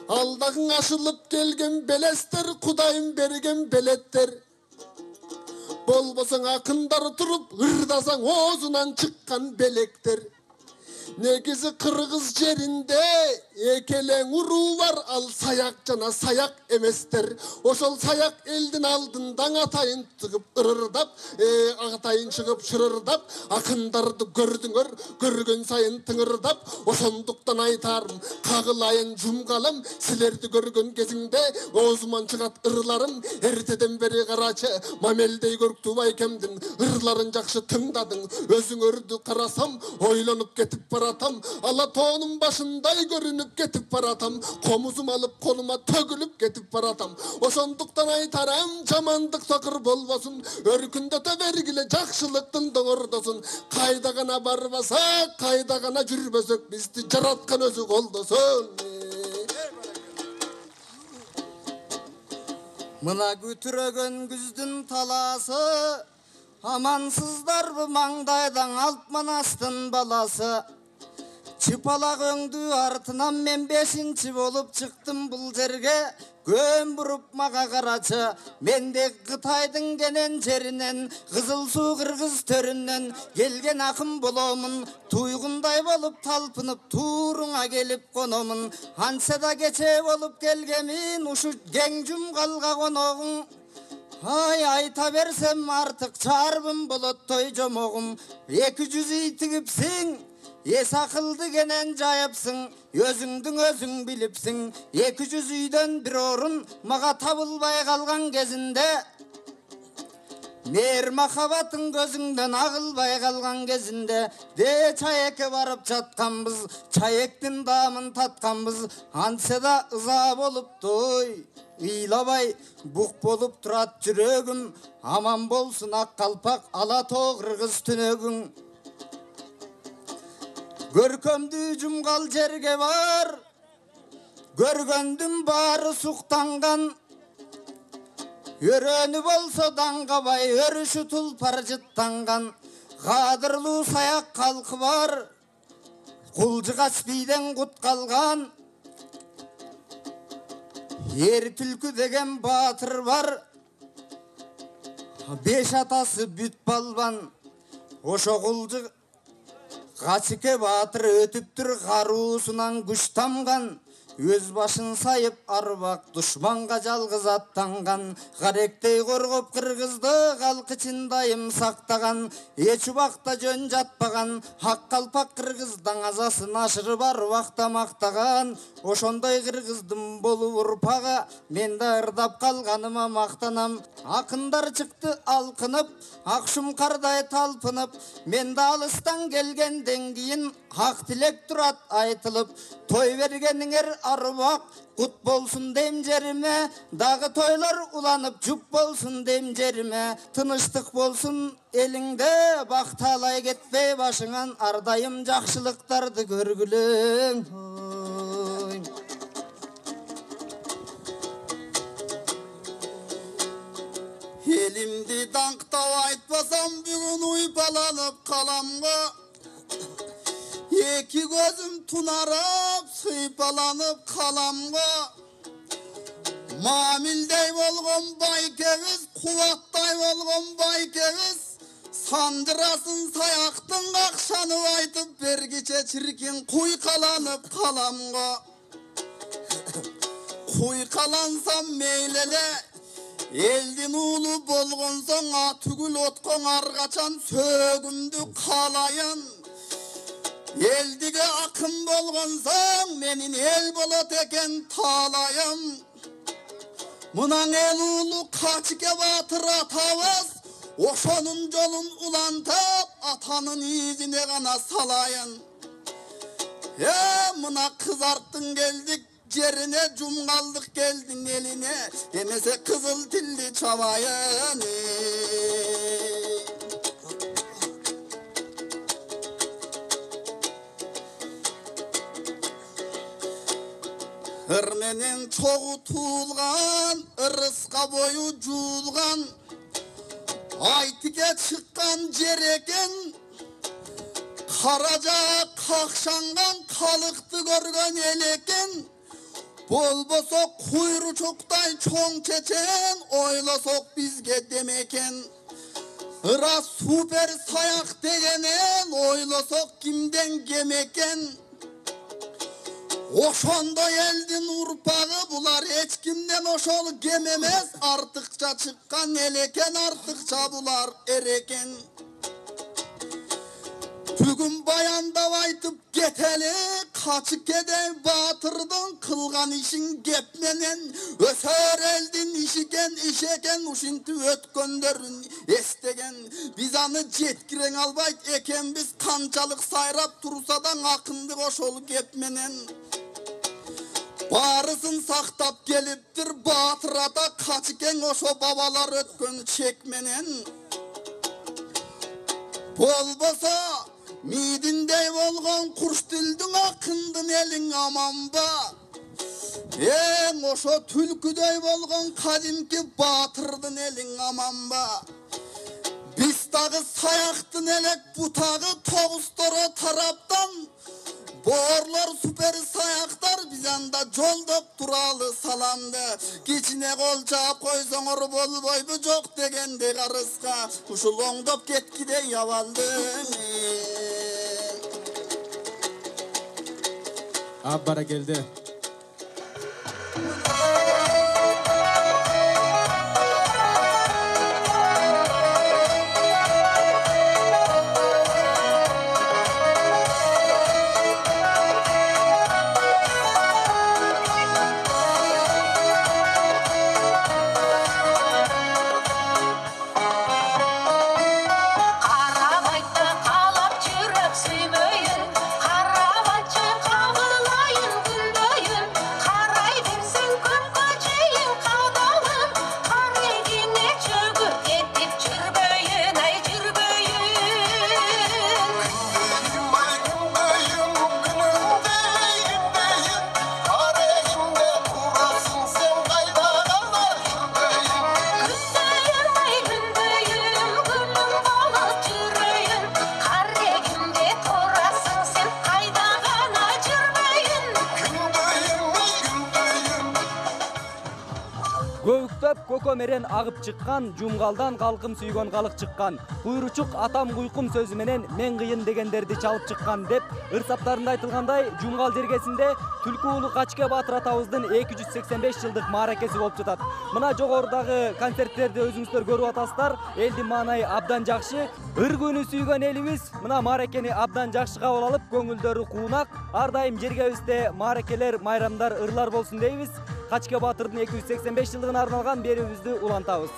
Алдагың ашылып келген белестер, Кудайым берген белеттер. Болбосаң акындар туруп, ырдасаң оозунан чыккан белектер. Негизи кыргыз жеринде экелең уруу бар, ал саяк жана саяк эместер. Ошол саяк элдин алдындан атайын чыгып ырырдап, атайын чыгып шырырдап, акындарды көрдүңөр, көргөн сайын тыңырдап. Ошондуктан айтарым, кагылайын жумгалым, силерди көргөн кезиңде оозуман чыгат ырларым. Эртеден бери карачы, мамелдей көрктүү байкемдин ырларын жакшы тыңдадың. Өзүңөрдү карасам, ойлонуп кетип баратам. Ала тоонун башындай көрүнүп кетип баратам. Комузум алып колума төгүлүп кетип баратам. Ошондуктан айтарам, жамандык сакыр болбосун. Өркүндөтө бергиле жакшылыктын доңордосун. Кайда гана барбасак, кайда гана жүрбөсөк, бизди жараткан өзү колдосун. Мына күтүрөгөн күздүн таласы, Amansızdarбы маңдайдан алп манастын баласы. Çıpalak öңdü артынан мен 5-ci bolup çıktım bul жерге. Göm burup maga karaçı. Mende Kıtay'dın genen жеринен, Kızıl su Kırgız töründen gelgen akım bolomun. Tuygunday bolup talpınıp Tuğruna gelip konomun. Hansada geçe bolup gelgemin, uşu gencüm kalga konoğun. Ay ayta bersem artık çarbım bolot toy jomoğum. 200 itigipsin, es akıldı genen jayıpsın. Özüңdүң özüң bilipsin. 200 үйдөн bir orun maga tabılbay kalgan gezinde. Mer makabatın gözüңдөн agılbay kalgan gezinde. De çayeke barıp çatkanbız, çayektin damın tatkanbız. Anseda ıza bolup toy. Ыйлабай бук болуп турат жүрөгүм. Аман болсун ак калпак Алатоо кыргыз түнөгүң. Көркөмдү жумгал жерге бар, көргөндүм баары суктанган. Өрөнү болсо даңгабай, өрүшү тулпар жыттанган. Кадырлуу саяк калкы бар, кулжыгач бийден кут калган. Ер түлкү деген батыр бар, 5 атасы бүт балбан. Ошо кулжы Качыке батыр өтүптүр каруусунан күч тамган. Өз башын сайып арбак душманга жалгыз аттанган. Каректей коргоп кыргызды калк ичин дайым сактаган. Эч убакта жөн жатпаган. Ак калпак кыргыздын азасын ашырып арбакта мактаган. Ошондой кыргыздын болуп урпага мен да ырдап калганыма мактанам. Акындар чыкты алкынып, акшум кардай талпынып. Мен да алыстан келгенден кийин ак тилек турат айтылып. Той бергениңер арбак кут болсун дейм жериме. Дагы тойлор уланып жуп болсун дейм жериме. Тыныштык болсун элиңде, бакталай кетпей башыңан. Ардайым жакшылыктарды көргүлөң. Elimdi dаңктап айтпасам бүгүн уйпаланып каламга. Эки көзүм тунарып сыйпаланып каламга. Мамилдей болгон байкебиз, кубаттай болгон байкебиз. Сандырасын саяктын акшанып айтып бергиче чиркин куйкаланып каламга. Куйкалансам мейлеле, элдин уулу болгон соң түгүл откон аргачан сөгүмдү калайын. Элдиге акын болгон соң менин эл болот экен талайым. Мунан эл уулу Качыке батыр атабыз, ошонун жолун улантып атанын изине гана салайын. Мына кызарттын келдик жерине, жумгалдык келдин элине, эмесе кызыл тилди чабайын. Ыр менен чогу туулган, ырыска бою жуулган, айтике чыккан жер экен. Каража какшанган калыкты көргөн эл экен. Болбосо куйручуктай чоң чечен, ойлосок бизге демекен. Ыра супер саяк дегенен, ойлосок кимден кемекен. Ошондой элдин урпагы булар эч кимден ошол кем эмес. Артыкча чыккан эл экен, артыкча булар эр экен. Бүгүн баяндап айтып кетели, Качыкедей батырдын кылган ишин кеп менен. Өсөр элдин ишикен, иш экен, ушинтип өткөндөрүн эстеген. Биз аны жеткирең албайт экенбиз, канчалык сайрап турса да акындык ошол кеп менен. Барысын сактап келиптир батыр ата Качыкең, ошо бабалар өткөн чек менен. Болбосо мидиндей болгон Курчтүлдүн акындын элиң аманба. Ошо түлкүдөй болгон кадимки батырдын элиң аманба. Биз Ustagı sayaktın elek butağı toğustara taraptan. Borlar süper sayaklar biz anda joldop duralı salamdı. Geçine kol çap koysoңор bolboydu jok degende karıska. Uşul oңdop ketkide yavaldı. Abbara geldi. Көкө мерен агып чыккан, жумгалдан калкым сүйгөн калык чыккан. Куйручук атам куйкум сөзү менен мен кыйын дегендерди чалып чыккан деп ыр-саптарында айтылгандай, жумгал жергесинде Түлкү уулу Качке Баатыр атабыздын 285 жылдык мааракеси болуп жатат. Мына жогорудагы концерттерди өзүңүздөр көрүп атасыздар. Элдин маанайы абдан жакшы. Ыр күнү сүйгөн элибиз мына мааракени абдан жакшы кабыл алып, көңүлдөрү куунак. Ар дайым жергебизде мааракелер, майрамдар, ырлар болсун дейбиз. Качке Баатырдын 285 жылдыгына арналган берүүбүздү улантабыз.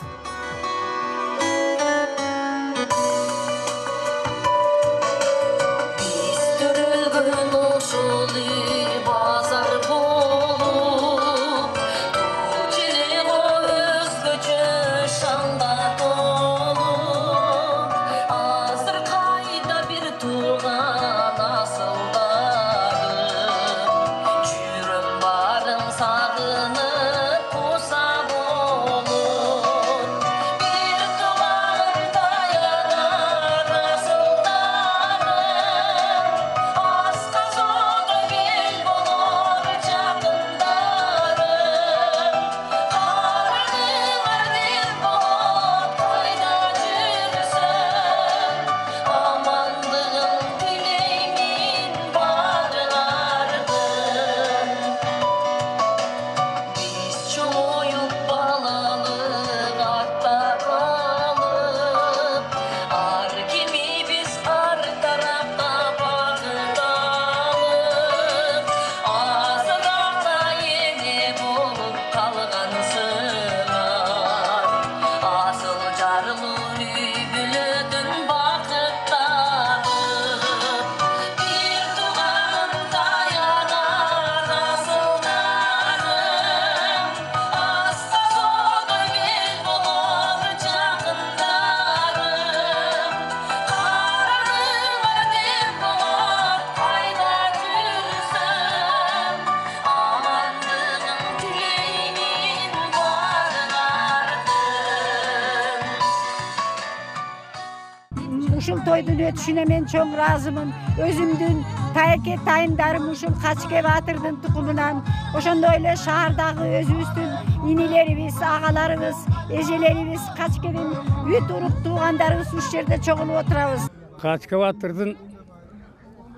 Ушул тойдун өтүшүнө мен чоң ыраазымын. Өзүмдүн тайке тайындарым ушул Качке Баатырдын тукумунан, ошондой эле шаардагы өзүбүздүн инилерибиз, агаларыбыз, эжелерибиз, Качкедин бүт урук туугандарыбыз ушул жерде чогулуп отурабыз. Качке Баатырдын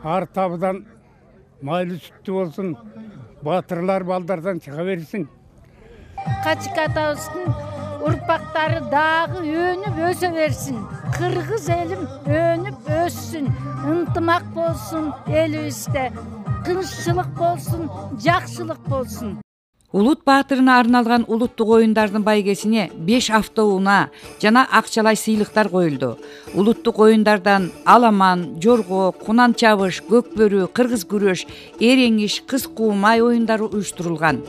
ар табыдан майлы сүттүү болсун, баатырлар балдардан чыга берсин. Качке атабыздын урпактары дагы өнүп өсө берсин. Кыргыз элим өнүп өссүн, ынтымак болсун элибизде. Тынччылык болсун, жакшылык болсун. Улут Баатырына арналган улуттук оюндардын байгесине 5 автоунаа жана акчалай сыйлыктар коюлду. Улуттук оюндардан аламан, жорго, кунан чабыш, көкбөрү, кыргыз күрөш, эреңиш, кыз куумай оюндары уюштурулган.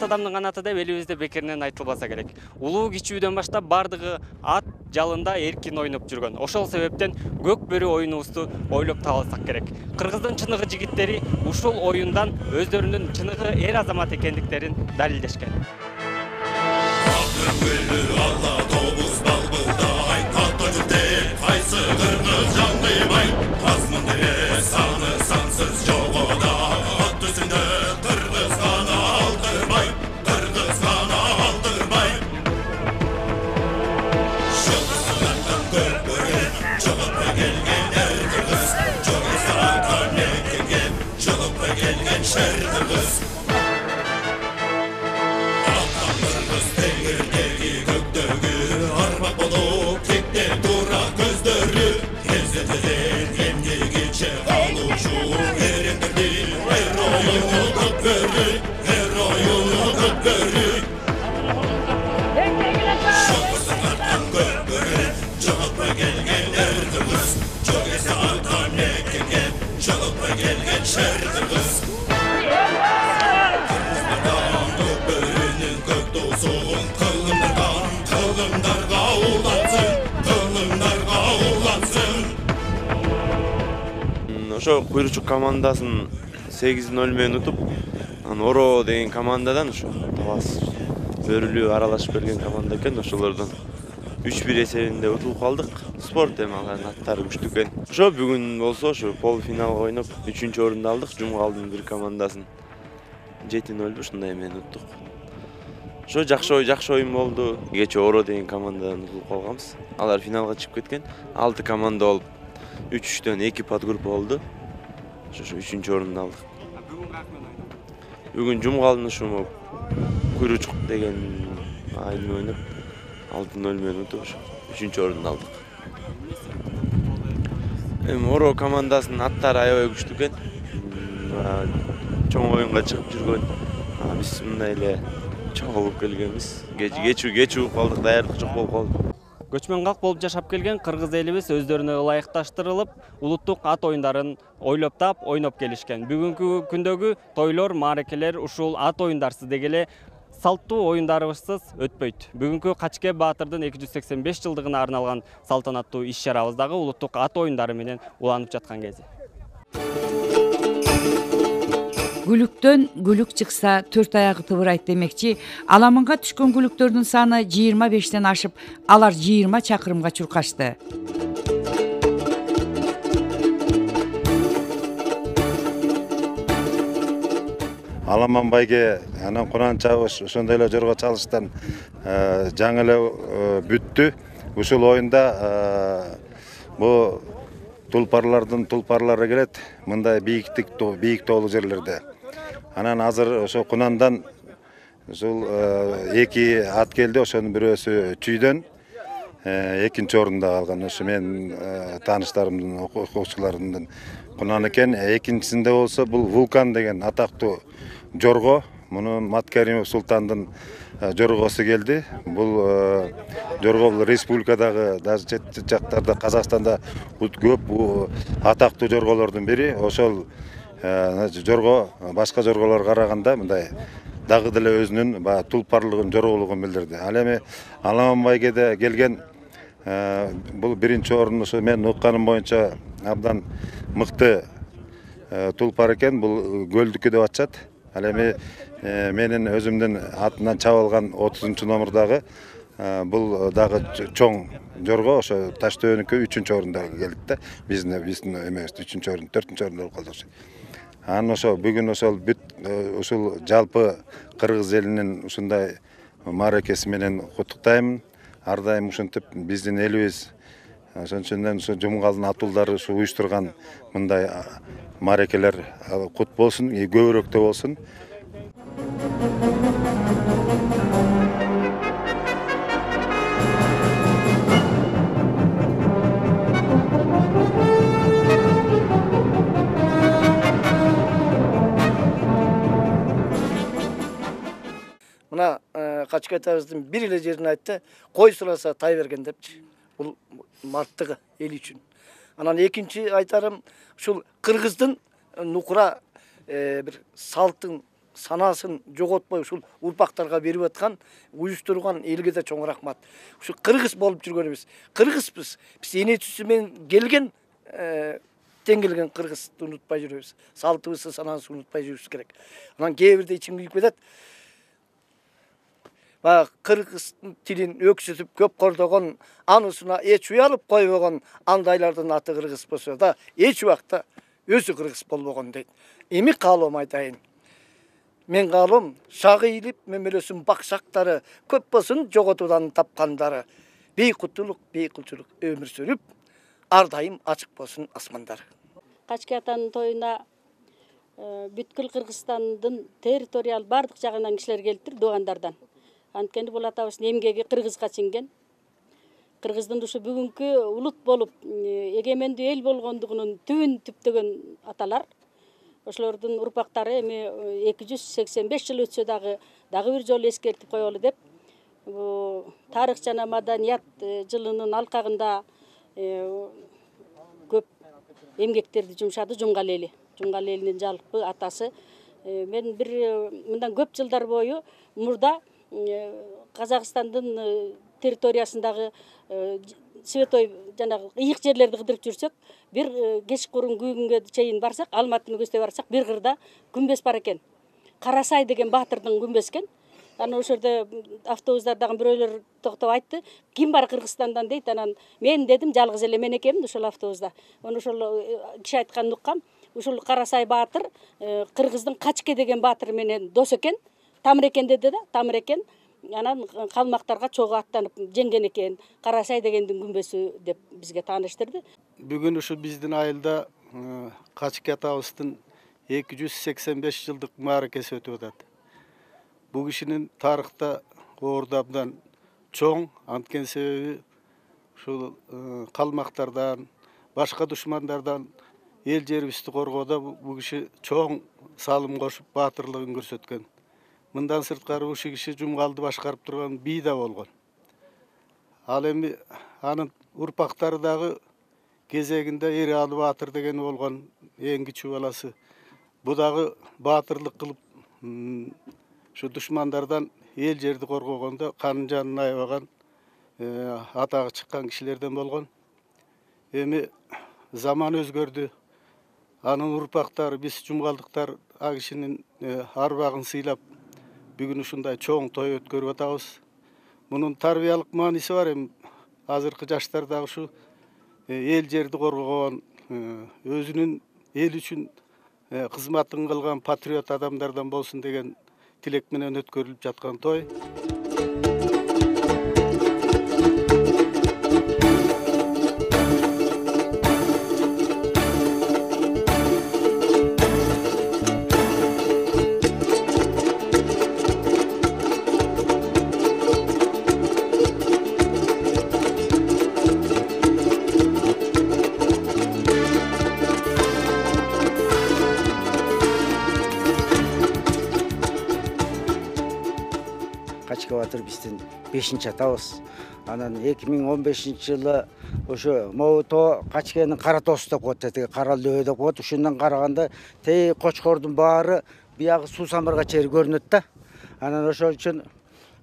адамдын канаты деп элибизде бекеринен айтылбаса керек. Улуу кичүүдөн баштап бардыгы ат жалында эркин ойноп жүргөн. Ошол себептен көк бөрү оюнубузду ойлоп табылсак керек. Кыргыздын чыныгы жигиттери ушул оюндан өздөрүнүн чыныгы эр азамат экендиктерин далилдешкен. Ошо Куйручук командасын 8-0 менен утуп, Оро деген командадан ошо Талас бөрүлүү аралашып келген команда экен, ошолордон 3-1 эсебинде утулуп калдык. Спорт эми алардын аттары күчтүү экен. Ошо бүгүн болсо ошо полуфиналга ойноп 3-орунду алдык. Жумгалдын бир командасын 7-0 ушундай менен уттук. Ошо жакшы оюн болду. Кечээ Оро деген командадан утулуп калганбыз. Алар финалга чыгып кеткен. 6 команда болуп 3-3дөн 2 подгруппа болду. Ошо 3-орунду алдык. Бүгүн Жумгалдын ушул Куйручук деген айылын ойноп 6-0 менен утуп ошо 3-орунду алдык. Эми Оро командасынын аттары аябай күчтүү экен. Чоң оюнга чыгып жүргөн. Биз мындай эле чогулуп келгенбиз. Кеч угуп калдык, даярдык жок болуп калды. Көчмөн калк болуп жашап келген кыргыз элибиз өздөрүнө ылайыкташтырылып, улуттук ат оюндарын ойлоп таап, ойноп келишкен. Бүгүнкү күндөгү тойлор, мааракелер ушул ат оюндарсыз деги эле салттуу оюндарыбызсыз өтпөйт. Бүгүнкү Качке Баатырдын 285 жылдыгына арналган салтанаттуу иш-чарабыз дагы улуттук ат оюндары менен уланып жаткан кези. Гүлүктөн гүлүк чыкса 4 аягы тыбырайт демекчи, аламанга түшкөн гүлүктөрдүн саны 25тен ашып, алар 20 чакырымга чуркашты. Аламан байге анан Кунан чабыш ошондой эле жорго чалыштан жаңы эле бүттү. Ушул оюнда бу тулпарлардын тулпарлары келет, мындай бийик тоолуу жерлерде. Анан азыр ошо Кунандан ушул 2 ат келди, ошонун бирөөсү Чүйдөн, 2-орунда калган. Ошо мен тааныштарымдын, окуучуларымдын Кунан экен. Экинчисинде болсо бул Вулкан деген атактуу жорго. Муну Маткаримов Султандын жоргосу келди. Бул жорго бул республикадагы, даже чет жактарда, Казакстанда көп атактуу жорголордун бири. Ошол жорго башка жорголорго караганда мындай дагы деле өзүнүн тулпарлыгын, жорголугун билдирди. Ал эми Аламан байгеде келген бул 1-орун ошо мен укканым боюнча абдан мыкты тулпар экен. Бул Көлдүкү деп атышат. Ал эми менин өзүмдүн атынан чабылган 30-номурдагы бул дагы чоң жорго, ошо Таштөбөнүкү 3-орунда келди да. Биздин эмес 3-орун, 4-орунда болуп калды. Анан ошо бүгүн ошол ушул жалпы кыргыз элинин ушундай мааракеси менен куттуктаймын. Ар дайым ушинтип биздин элибиз ошон үчүн ушу Жумгалдын атуулдары ушу уюштурган мындай мааракелер кут болсун, көбүрөөктө болсун. Мына Качка атабыздын бир эле жерин айтты, кой сураса тай берген депчи. Бул марттыгы эл үчүн. Анан экинчи айтарым ушул кыргыздын нукура бир салттын санасын жоготпой ушул урпактарга берип аткан уюштурган элге да чоң рахмат. Ушу кыргыз болуп жүргөнүбүз. Кыргызбыз. Биз эне түсү менен келген тең келген кыргызды унутпай жүрөбүз. Салтыбызды, санабызды унутпай жүрүбүз керек. Анан кээ бирде ичим күйүп кетет. Баягы кыргыз тилин өксүтүп көп кордогон, анысына эч уялып койбогон андайлардын аты кыргыз болсо да, эч убакта өзү кыргыз болбогон дейт. Эми каалоом айтайын. Мен каалоом шагы ийилип мөмөлөсүн бакшактары, көп болсун жоготуудан тапкандары, бейкутулук, бейкулчулук өмүр сүрүп, ар дайым ачык болсун асмандары. Качке атанын тоюна бүткүл Кыргызстандын территориал бардык жагынан кишилер келиптир, туугандардан. Анткени бул атабыздын эмгеги кыргызга сиңген. Кыргыздын ушу бүгүнкү улут болуп, эгемендүү эл болгондугунун түбүн түптөгөн аталар. Ошолордун урпактары эми 285 жыл өтсө дагы бир жолу эскертип коелу деп, тарых жана маданият жылынын алкагында көп эмгектерди жумшады Жумгал эли. Жумгал элинин жалпы атасы. Мен бир мындан көп жылдар бою мурда Казакстандын территориясындагы Светой жанагы ыйык жерлерди кыдырып жүрсөк, бир кечкурун күнгө чейин барсак, Алматыны көздөй барсак, бир кырда күмбөз бар экен. Карасай деген баатырдын күмбөз экен. Анан ошол жерде автобустардагы бирөөлөр токтоп айтты, ким бар Кыргызстандан дейт. Анан мен дедим, жалгыз эле мен экенмин ошол автобуста. Оны ошол киши айтканын уккам. Ушул Карасай баатыр Кыргыздын Качке деген баатыр менен дос экен. Тамыр экен деди да, тамыр экен. Анан калмактарга чогуу аттанып жеңген экен. Карасай дегендин күмбөзү деп бизге тааныштырды. Бүгүн ушу биздин айылда Качке атабыздын 285 жылдык мааракеси өтүп атат. Бул кишинин тарыхта орду абдан чоң, анткени себеби ушул калмактардан, башка душмандардан эл жерибизди коргоодо бул киши чоң салым кошуп баатырлыгын көрсөткөн. Мындан сырткары ушул киши Жумгалды башкарып турган бий да болгон. Ал эми анын урпактары дагы кезегинде Эралы баатыр деген болгон, эң кичүү баласы. Бу дагы баатырлык кылып ушу душмандардан эл жерди коргогондо канын жанын аябаган, атагы чыккан кишилерден болгон. Эми заман өзгөрдү. Анын урпактары, биз жумгалдыктар а кишинин арбагын сыйлап бүгүн ушундай чоң той өткөрүп атабыз. Мунун тарбиялык мааниси бар. Эми азыркы жаштар дагы ушу эл жерди коргогон, өзүнүн эл үчүн кызматын кылган патриот адамдардан болсун деген тилек менен өткөрүлүп жаткан той. Качке баатыр биздин 5-чи атабыз. Анан 2015 жылы ошо Моото Качкенин кара тоосу деп коет, тиги кара лөө деп коет. Ушундан караганда тей Кочкордун баары биягы суу самырга чейин көрүнөт да. Анан ошол үчүн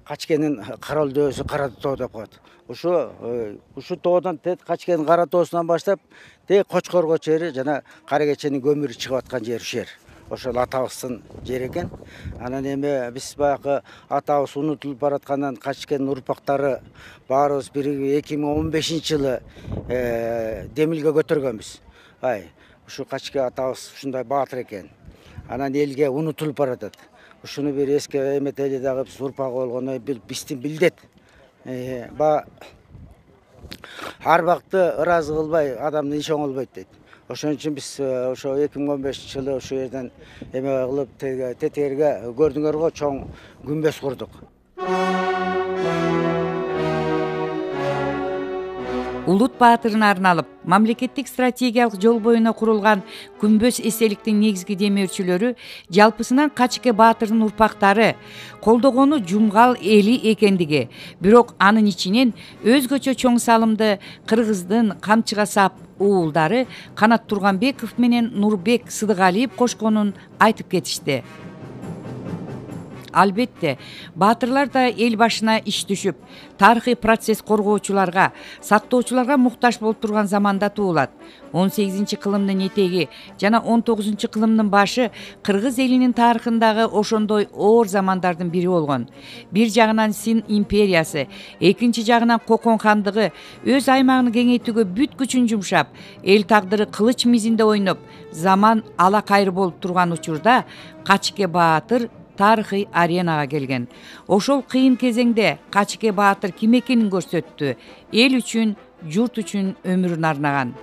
Качкенин кара лөөсү кара тоо деп коет. Ушу тоодон Качкенин кара тоосунан баштап тей Кочкорго чейин жана Кара Кеченин көмүрү чыгып аткан жер ушер. Ошол атабыздын жери экен. Анан эми биз баягы атабыз унутулуп бараткандан Качкенин урпактары баарыбыз биригип 2015 жылы демилге көтөргөнбүз. Ушу Качке атабыз ушундай баатыр экен. Анан элге унутулуп баратат. Ушуну бир эске эметели дагы биз урпагы болгону биздин билдет. Арбакты ыраазы кылбай адамдын иши оңолбойт дейт. Ошон үчүн биз ошо 2015 жылы ошол жерден эме кылып тетерге көрдүңөр го чоң күмбөз курдук. Улут баатырына арналып, мамлекеттик стратегиялык жол боюна курулган күмбөз эстеликтин негизги демөөрчүлөрү жалпысынан Качке баатырынын урпактары, колдогону Жумгал эли экендиги, бирок анын ичинен өзгөчө чоң салымды Кыргыздын Камчыга сап уулдары Канат Турганбеков менен Нурбек Сыдыгалиев кошконун айтып кетишти. Албетте, баатырлар да эл башына иш түшүп, тарыхый процесс коргоочуларга, сактоочуларга муктаж болуп турган заманда туулат. 18-кылымдын этеги жана 19-кылымдын башы кыргыз элинин тарыхындагы ошондой оор замандардын бири болгон. Бир жагынан Син империясы, экинчи жагынан Кокон хандыгы өз аймагын кеңейтүүгө бүт күчүн жумшап, эл тагдыры кылыч мизинде ойноп, заман ала кайыр болуп турган учурда Качке Баатыр тарыхый аренага келген. Ошол кыйын кезеңде Качке Баатыр ким экенин көрсөттү. Эл үчүн, журт үчүн өмүрүн арнаган.